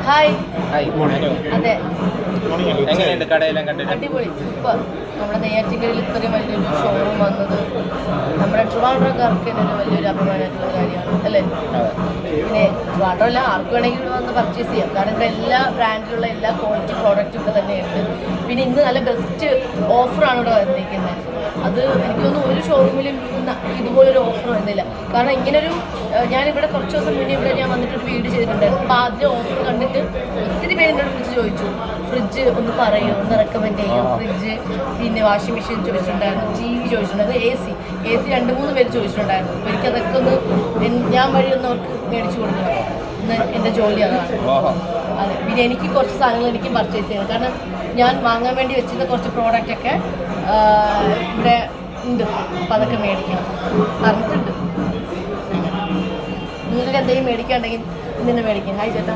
Hi. അതെ, എങ്ങനെയുണ്ട് കടയെല്ലാം കണ്ടിട്ട്? അടിപൊളി, സൂപ്പർ. നമ്മുടെ നെയ്യാറ്റിൻകരയിൽ ഇത്രയും വലിയൊരു ഷോറൂം വന്നത് നമ്മുടെ ട്രിവാൻഡ്രംകാർക്ക് തന്നെ ഒരു വലിയൊരു അഭിമാനമായിട്ടുള്ള കാര്യമാണ് അല്ലേ? പിന്നെ ട്രിവാൻഡ്രമല്ല, ആർക്ക് വേണമെങ്കിലും വന്ന് പർച്ചേസ് ചെയ്യാം. കാരണം ഇവിടെ എല്ലാ ബ്രാൻഡിലുള്ള എല്ലാ ക്വാളിറ്റി പ്രോഡക്റ്റും ഇവിടെ തന്നെയുണ്ട്. പിന്നെ ഇന്ന് നല്ല ബെസ്റ്റ് ഓഫറാണ് ഇവിടെ വന്നിരിക്കുന്നത്. അത് എനിക്ക് തോന്നുന്നു ഒരു ഷോറൂമിലും ഇതുപോലൊരു ഓഫർ വന്നില്ല. കാരണം ഇങ്ങനൊരു ഞാനിവിടെ കുറച്ച് ദിവസം മുന്നേ ഇവിടെ ഞാൻ വന്നിട്ടൊരു വീഡിയോ ചെയ്തിട്ടുണ്ടായിരുന്നു. അപ്പോൾ ആദ്യം ഓഫർ കണ്ടിട്ട് ഒത്തിരി പേര് എന്നോട് വിളിച്ച് ചോദിച്ചു, ഫ്രിഡ്ജ് ഒന്ന് പറയുമോ, ഒന്ന് റെക്കമെൻഡ് ചെയ്യുമോ, ഫ്രിഡ്ജ്, പിന്നെ വാഷിംഗ് മെഷീൻ ചോദിച്ചിട്ടുണ്ടായിരുന്നു, ടി വി ചോദിച്ചിട്ടുണ്ടായിരുന്നു, എ സി 2-3 പേര് ചോദിച്ചിട്ടുണ്ടായിരുന്നു. അപ്പോൾ എനിക്കതൊക്കെ ഒന്ന് ഞാൻ വഴി ഒന്ന് അവർക്ക് മേടിച്ചു കൊടുക്കണം. ഇന്ന് എൻ്റെ ജോലി അതാണ്. അതെ, പിന്നെ എനിക്ക് കുറച്ച് സാധനങ്ങൾ എനിക്ക് പർച്ചേസ് ചെയ്യണം. കാരണം ഞാൻ വാങ്ങാൻ വേണ്ടി വെച്ചിരുന്ന കുറച്ച് പ്രോഡക്റ്റൊക്കെ ഇവിടെ ഉണ്ട്. അപ്പോൾ അതൊക്കെ മേടിക്കണം പറഞ്ഞിട്ടുണ്ട്. നിങ്ങൾക്ക് എന്തെങ്കിലും മേടിക്കാനുണ്ടെങ്കിൽ ഇന്നെ മേടിക്കാം. ഹായ് ചേട്ടാ.